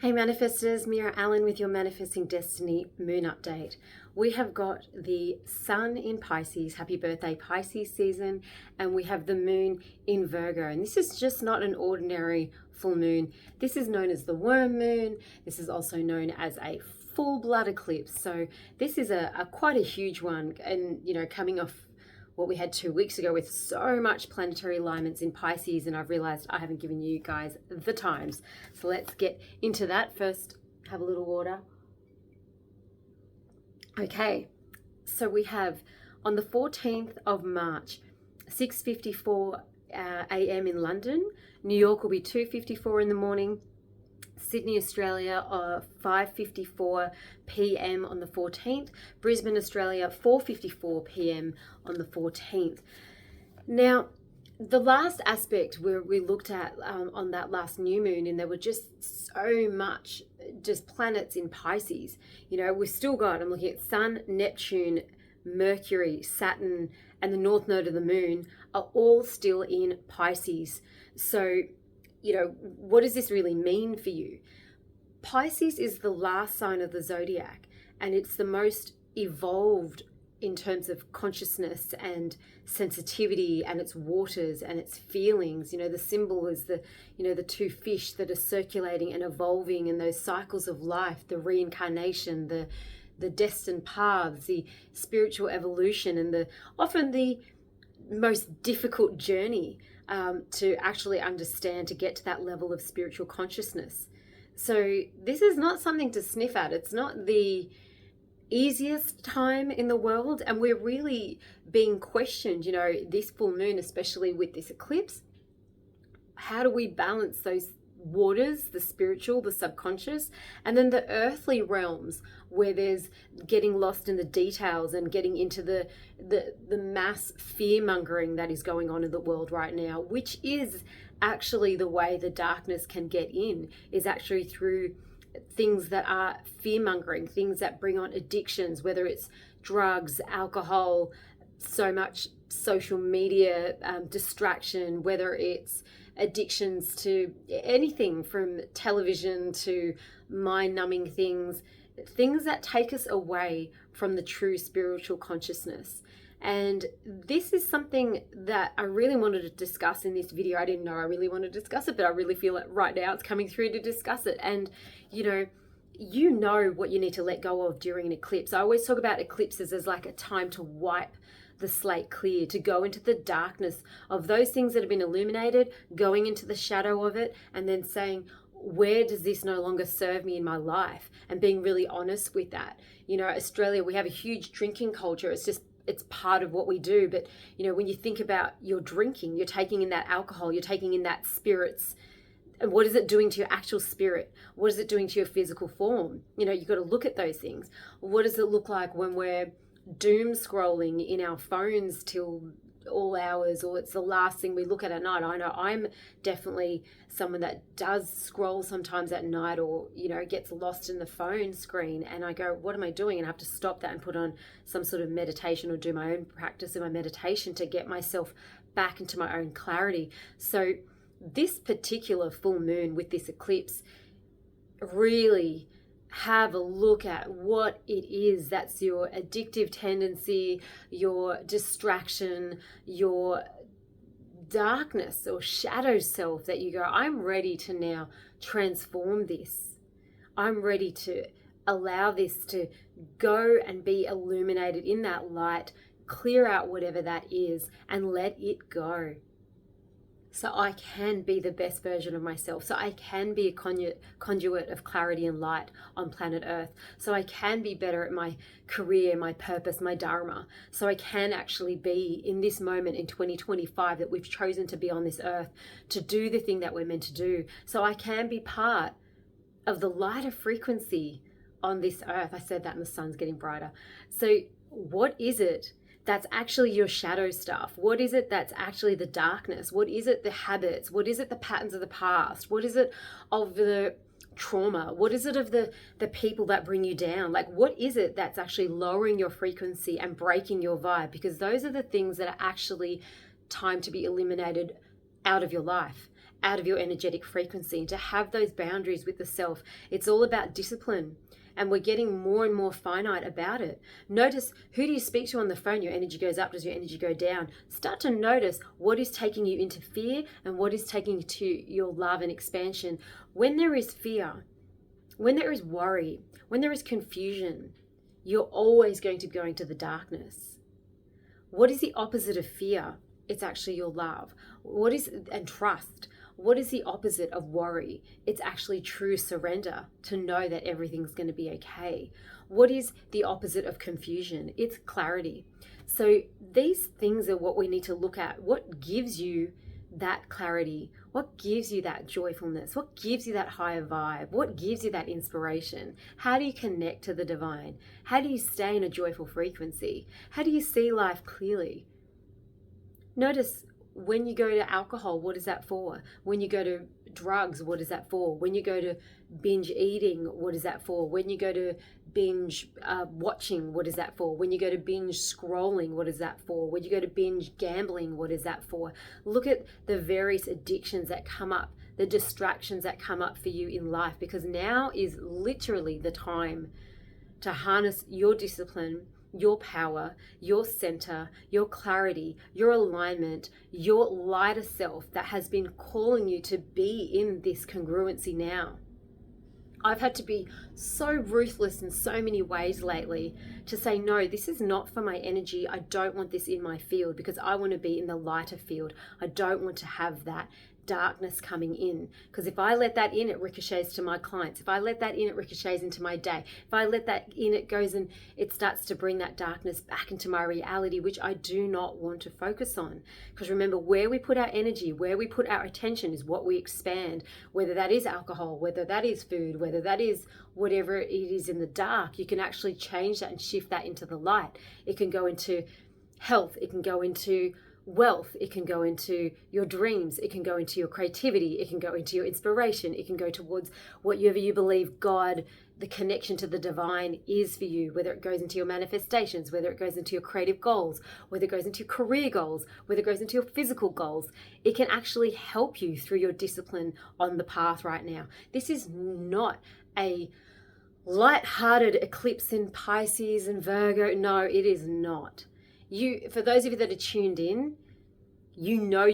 Hey manifestors, Meera Allen with your Manifesting Destiny Moon Update. We have got the Sun in Pisces, happy birthday Pisces season, and we have the Moon in Virgo. And this is just not an ordinary full moon. This is known as the worm moon. This is also known as a full blood eclipse. So this is a quite a huge one, and coming off what we had 2 weeks ago with so much planetary alignments in Pisces, and I've realized I haven't given you guys the times. So let's get into that. First, have a little water. Okay, so we have on the 14th of March, 6:54 a.m. in London. New York will be 2:54 in the morning. Sydney, Australia, 5:54 p.m. on the 14th. Brisbane, Australia, 4:54 p.m. on the 14th. Now, the last aspect where we looked at on that last new moon, and there were just so much just planets in Pisces. We've still got, I'm looking at Sun, Neptune, Mercury, Saturn, and the north node of the moon are all still in Pisces. So what does this really mean for you? Pisces is the last sign of the zodiac, and it's the most evolved in terms of consciousness and sensitivity and its waters and its feelings. The symbol is the two fish that are circulating and evolving in those cycles of life, the reincarnation, the destined paths, the spiritual evolution, and often the most difficult journey to actually understand, to get to that level of spiritual consciousness. So this is not something to sniff at. It's not the easiest time in the world, and we're really being questioned, this full moon, especially with this eclipse. How do we balance those waters, the spiritual, the subconscious, and then the earthly realms where there's getting lost in the details and getting into the mass fear mongering that is going on in the world right now, which is actually the way the darkness can get in, is actually through things that are fear mongering, things that bring on addictions, whether it's drugs, alcohol, so much social media distraction, whether it's addictions to anything from television to mind-numbing things that take us away from the true spiritual consciousness. And this is something that I really wanted to discuss in this video. I didn't know I really wanted to discuss it, but I really feel it right now. It's coming through to discuss it. And you know what you need to let go of during an eclipse. I always talk about eclipses as like a time to wipe the slate clear, to go into the darkness of those things that have been illuminated, going into the shadow of it, and then saying, where does this no longer serve me in my life? And being really honest with that. Australia, we have a huge drinking culture. It's part of what we do. But, when you think about your drinking, you're taking in that alcohol, you're taking in that spirits. And what is it doing to your actual spirit? What is it doing to your physical form? You've got to look at those things. What does it look like when we're doom scrolling in our phones till all hours, or it's the last thing we look at night? I know I'm definitely someone that does scroll sometimes at night, or gets lost in the phone screen, and I go, what am I doing? And I have to stop that and put on some sort of meditation or do my own practice of my meditation to get myself back into my own clarity. So this particular full moon with this eclipse, really have a look at what it is that's your addictive tendency, your distraction, your darkness or shadow self, that you go, I'm ready to now transform this. I'm ready to allow this to go and be illuminated in that light, clear out whatever that is, and let it go. So I can be the best version of myself. So I can be a conduit of clarity and light on planet Earth. So I can be better at my career, my purpose, my dharma. So I can actually be in this moment in 2025 that we've chosen to be on this earth, to do the thing that we're meant to do. So I can be part of the lighter frequency on this earth. I said that, and the sun's getting brighter. So what is it that's actually your shadow stuff? What is it that's actually the darkness? What is it, the habits? What is it, the patterns of the past? What is it of the trauma? What is it of the people that bring you down? Like, what is it that's actually lowering your frequency and breaking your vibe? Because those are the things that are actually time to be eliminated out of your life. out of your energetic frequency, and to have those boundaries with the self. It's all about discipline. And we're getting more and more finite about it. Notice, who do you speak to on the phone? Your energy goes up, does your energy go down? Start to notice what is taking you into fear and what is taking you to your love and expansion. When there is fear, when there is worry, when there is confusion, you're always going to be going to the darkness. What is the opposite of fear? It's actually your love. And trust. What is the opposite of worry? It's actually true surrender, to know that everything's going to be okay. What is the opposite of confusion? It's clarity. So these things are what we need to look at. What gives you that clarity? What gives you that joyfulness? What gives you that higher vibe? What gives you that inspiration? How do you connect to the divine? How do you stay in a joyful frequency? How do you see life clearly? Notice, when you go to alcohol, what is that for? When you go to drugs, what is that for? When you go to binge eating, what is that for? When you go to binge watching, what is that for? When you go to binge scrolling, what is that for? When you go to binge gambling, what is that for? Look at the various addictions that come up, the distractions that come up for you in life, because now is literally the time to harness your discipline, your power, your center, your clarity, your alignment, your lighter self that has been calling you to be in this congruency now. I've had to be so ruthless in so many ways lately to say, no, this is not for my energy. I don't want this in my field, because I want to be in the lighter field. I don't want to have that darkness coming in, because if I let that in, it ricochets to my clients. If I let that in, it ricochets into my day. If I let that in, it goes and it starts to bring that darkness back into my reality, which I do not want to focus on. Because remember, where we put our energy, where we put our attention is what we expand, whether that is alcohol, whether that is food, whether that is whatever it is in the dark. You can actually change that and shift that into the light. It can go into health, it can go into wealth, it can go into your dreams, it can go into your creativity, it can go into your inspiration, it can go towards whatever you believe God, the connection to the divine, is for you, whether it goes into your manifestations, whether it goes into your creative goals, whether it goes into your career goals, whether it goes into your physical goals. It can actually help you through your discipline on the path right now. This is not a light-hearted eclipse in Pisces and Virgo. No, it is not. For those of you that are tuned in, you know